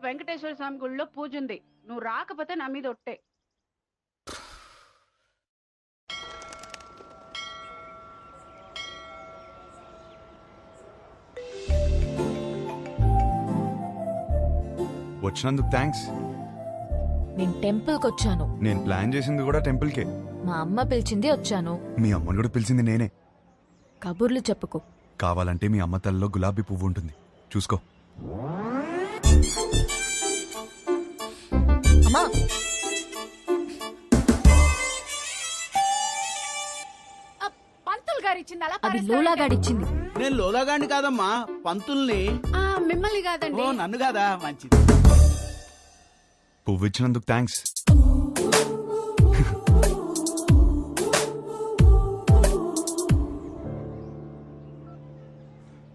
వెంకటేశ్వర స్వామి గుడిలో పూజ ఉంది. నువ్వు రాకపోతే నా మీద ఒట్టే. వచ్చినందుకు థ్యాంక్స్. నేను టెంపుల్కి వచ్చాను. నేను ప్లాన్ చేసింది కూడా టెంపుల్కే. మా అమ్మ పిలిచింది వచ్చాను. మీ అమ్మని కూడా పిలిచింది నేనే. కబుర్లు చెప్పుకో. కావాలంటే మీ అమ్మ తల్లిలో గులాబీ పువ్వు ఉంటుంది, చూసుకో. అమ్మా, పంతులు గారు ఇచ్చింది అలా అది లోలా గాడిచ్చింది. నేను లోలాగాండి కాదమ్మా, పంతుల్ని. మిమ్మల్ని కాదండి. ఓ నన్ను కాదా, మంచిది. పువ్వు ఇచ్చినందుకు థ్యాంక్స్.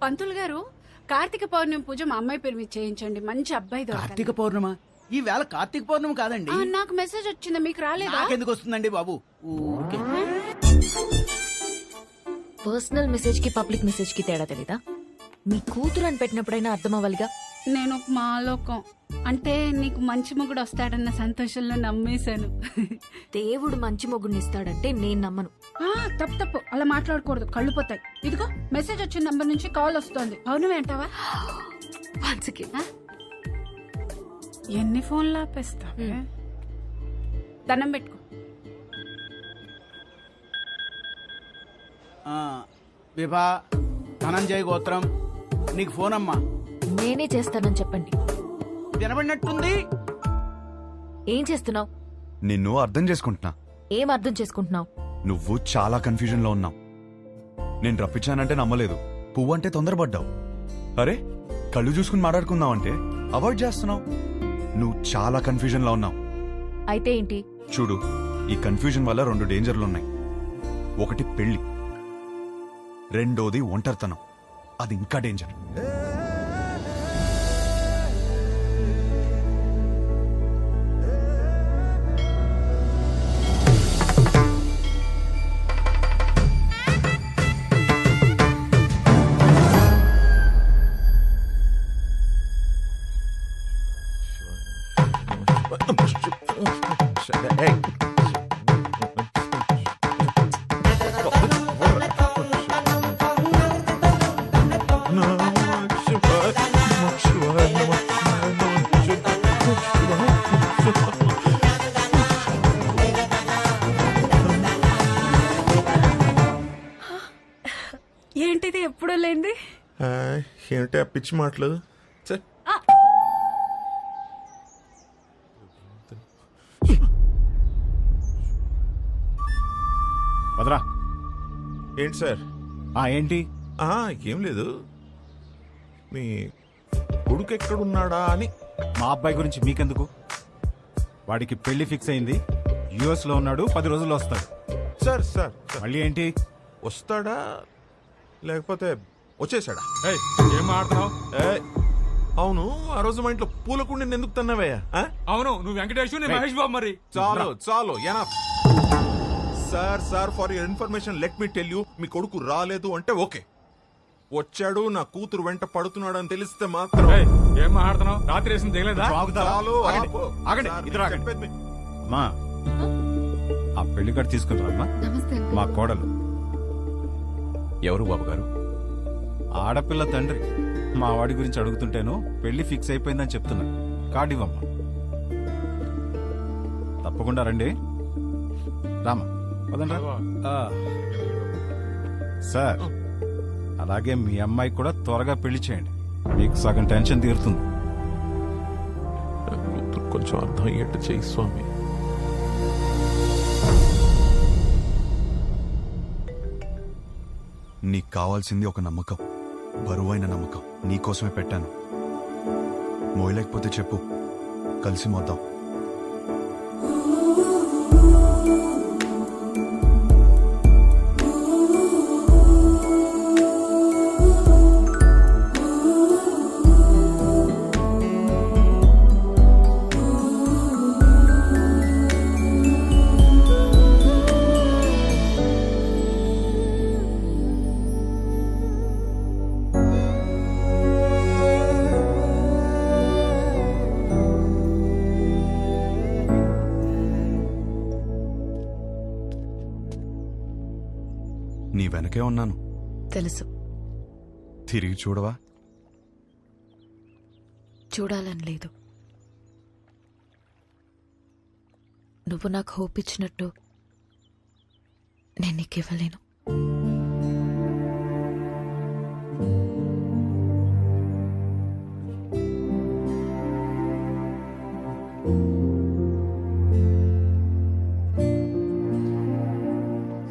పంతులు గారు, కార్తీక పౌర్ణమి పూజ మా అమ్మాయి పేరు మీద చేయించండి. మంచి అబ్బాయి దొరకాలి. కార్తీక పౌర్ణమ? ఈ వేళ కార్తీక పౌర్ణమి కాదండి. నాకు మెసేజ్ వచ్చింది, మీకు రాలేదా? నాకెందుకు వస్తుందండి బాబు, ఊరికే. పర్సనల్ మెసేజ్ కి పబ్లిక్ మెసేజ్ కి తేడా తెలీదా? మీ కూతురు అని పెట్టినప్పుడైనా అర్థం అవ్వాలిగా. నేను ఒక మాలోకం అంటే నీకు మంచి మొగుడు వస్తాడన్న సంతోషంలో నమ్మేశాను. దేవుడు మంచి మొగుడిని ఇస్తాడంటే నేను నమ్మను. తప్పు తప్పు, అలా మాట్లాడకూడదు, కళ్ళు పోతాయి. ఇదిగో మెసేజ్ వచ్చిన నంబర్ నుంచి కాల్ వస్తోంది. పౌర్ణమి అంటావా? ఎన్ని ఫోన్లు ఆపేస్తా? దండం పెట్టుకో. విభా ధనంజయ గోత్రం, నీకు ఫోన్ అమ్మా. నేనే చేస్తానని చెప్పండి. వినబడినట్టుంది. ఏం చేస్తున్నావు? నిన్ను అర్థం చేసుకుంటున్నా. ఏం అర్థం చేసుకుంటున్నావు? నువ్వు చాలా కన్ఫ్యూజన్ లో ఉన్నావు. నేను రప్పించానంటే నమ్మలేదు, పువ్వు అంటే తొందరపడ్డావు. అరే, కళ్ళు చూసుకుని మాట్లాడుకుందామంటే అవాయిడ్ చేస్తున్నావు. నువ్వు చాలా కన్ఫ్యూజన్ లో ఉన్నావు. అయితే ఏంటి? చూడు, ఈ కన్ఫ్యూజన్ వల్ల 2 డేంజర్లున్నాయి. ఒకటి పెళ్లి, రెండోది ఒంటరితనం. అది ఇంకా డేంజర్. ఏంటిది ఎప్పుడూ లేంది? ఏంటి ఆ పిచ్చి మాటలు? వదరా. ఏంటి సార్? ఏంటి? ఏం లేదు, మీ కొడుకు ఎక్కడున్నాడా అని. మా అబ్బాయి గురించి మీకెందుకు? వాడికి పెళ్లి ఫిక్స్ అయింది, యుఎస్ లో ఉన్నాడు, 10 రోజుల్లో వస్తాడు. సార్ సార్ మళ్ళీ ఏంటి? వస్తాడా లేకపోతే వచ్చేసాడా? ఏం మాట్లాడుతున్నావు? అవును, ఆ రోజు మా ఇంట్లో పూలకుండి ఎందుకు తన్నావయ్యా? అవును, నువ్వు వెంకటేష్, మహేష్ బాబు. మరి చాలు చాలు, enough. Sir for your information let me tell you, మీ కొడుకు రాలేదు అంటే ఓకే, వచ్చాడు నా కూతురు వెంట పడుతున్నాడు అని తెలిస్తే మాత్రం. ఏం మాట్లాడుతున్నావు? రాత్రి వేసింది తెలియదా? చాలు, ఆగండి, ఇద్దరు ఆగండి. అమ్మా, ఆ పెళ్లి కార్డు తీసుకుంటారమ్మా. మా కోడలు. ఎవరు బాబు గారు? ఆడపిల్ల తండ్రి. మా వాడి గురించి అడుగుతుంటేను పెళ్లి ఫిక్స్ అయిపోయిందని చెప్తున్నా. కార్డు ఇవ్వమ్మా. తప్పకుండా రండి. రామా, సార్, అలాగే మీ అమ్మాయి కూడా త్వరగా పెళ్లి చేయండి, మీకు సగం టెన్షన్ తీరుతుంది. కొంచెం అర్థం అయ్యేట్టు చేయి స్వామి. నీకు కావాల్సింది ఒక నమ్మకం, బరువైన నమ్మకం. నీకోసమే పెట్టాను. మోయలేకపోతే చెప్పు, కలిసి మోద్దాం. నీ వెనకే ఉన్నాను. తెలుసు. తిరిగి చూడవా? చూడాలని లేదు. నువ్వు నాకు హోప్ ఇచ్చినట్టు నేను నీకు ఇవ్వలేను.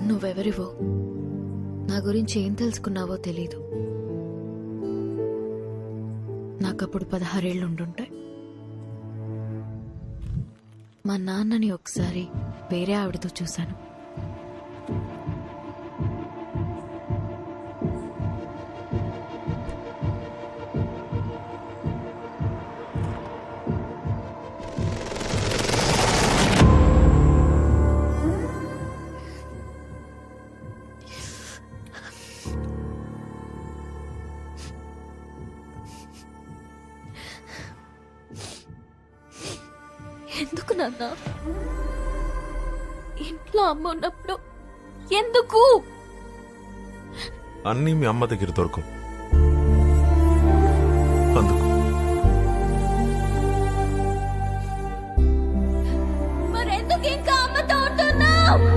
నువ్వెవరివో, నా గురించి ఏం తెలుసుకున్నావో తెలీదు. నాకప్పుడు 16 ఏళ్ళు ఉండుంటాయి. మా నాన్నని ఒకసారి వేరే ఆవిడతో చూశాను. ఎందుకు నాన్న? ఇంట్లో అమ్మ ఉన్నప్పుడు ఎందుకు? అన్నీ మీ అమ్మ దగ్గర దొరకవు, అందుకు. మరెందుకు ఇంకా అమ్మతో ఉంటున్నావు?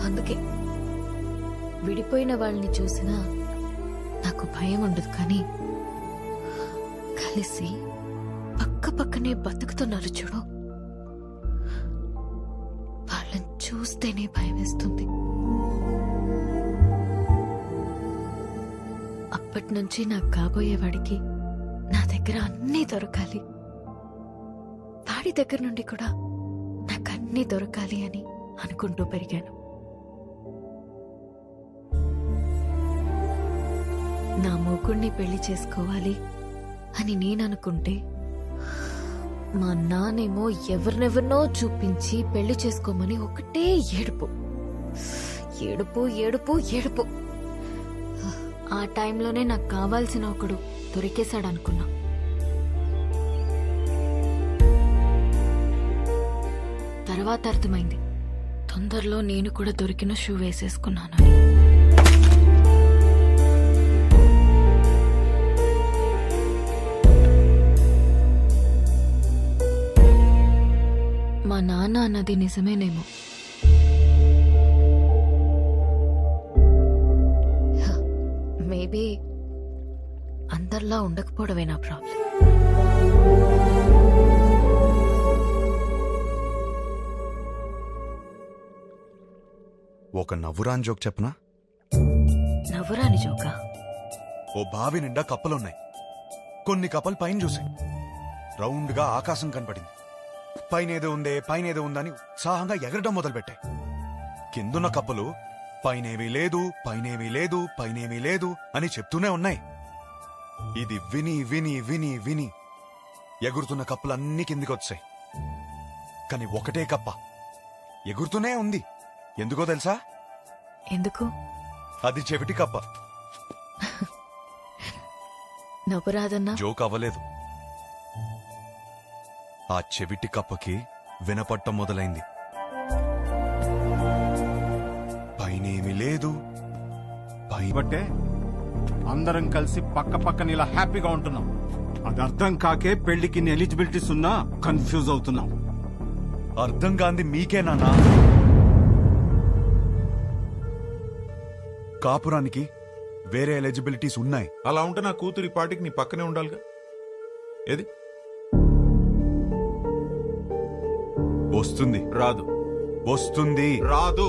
అందుకే విడిపోయిన వాళ్ళని చూసినా నాకు భయం ఉండదు, కానీ కలిసి పక్క పక్కనే బతుకుతున్నారు చూడు, వాళ్ళని చూస్తేనే భయం వేస్తుంది. అప్పటి నుంచి నాకు కాబోయేవాడికి నా దగ్గర అన్నీ దొరకాలి, వాడి దగ్గర నుండి కూడా నాకు అన్నీ దొరకాలి అని అనుకుంటూ పెరిగాను. నా మూకుణ్ణి పెళ్లి చేసుకోవాలి అని నేను అనుకుంటే మా నానేమో ఎవరినెవరినో చూపించి పెళ్లి చేసుకోమని ఒకటే ఏడుపు ఏడుపు ఏడుపు ఏడుపు. ఆ టైంలోనే నాకు కావాల్సిన ఒకడు దొరికేశాడనుకున్నా. తర్వాత అర్థమైంది, తొందరలో నేను కూడా దొరికిన షూ వేసేసుకున్నానని. మా నాన్న అన్నది నిజమేనేమో. మేబీ అందరిలా ఉండకపోవడమే నా ప్రాబ్లం. ఒక నవ్వురాని జోక్ చెప్పనా? నవ్వురాని జోకా? ఓ బావి నిండా కప్పలున్నాయి. కొన్ని కప్పలు పైన చూసాయి. రౌండ్ గా ఆకాశం కనపడింది. పైనేదో ఉందని ఉత్సాహంగా ఎగరడం మొదలుపెట్టాయి. కిందున్న కప్పలు పైనేమీ లేదు, పైనేమీ లేదు, పైనేమీ లేదు అని చెప్తూనే ఉన్నాయి. ఇది విని విని విని విని ఎగురుతున్న కప్పలన్నీ కిందికొచ్చాయి. కాని ఒకటే కప్ప ఎగురుతూనే ఉంది. ఎందుకో తెలుసా? ఎందుకు? అది చెవిటి కప్ప. నవ్వురాదన్నా? జోక్ అవ్వలేదు. ఆ చెవిటి కప్పకి వినపట్టం మొదలైంది. పైనేమీ లేదు, బట్టే అందరం కలిసి పక్క పక్కన ఇలా హ్యాపీగా ఉంటున్నాం. అది అర్థం కాకే పెళ్లికి ఎలిజిబిలిటీస్ ఉన్నా కన్ఫ్యూజ్ అవుతున్నాం. అర్థం కాంది మీకేనా? కాపురానికి వేరే ఎలిజిబిలిటీస్ ఉన్నాయి. అలా ఉంటే నా కూతురి పాటికి నీ పక్కనే ఉండాలిగా. ఏది వస్తుంది, రాదు, వస్తుంది, రాదు.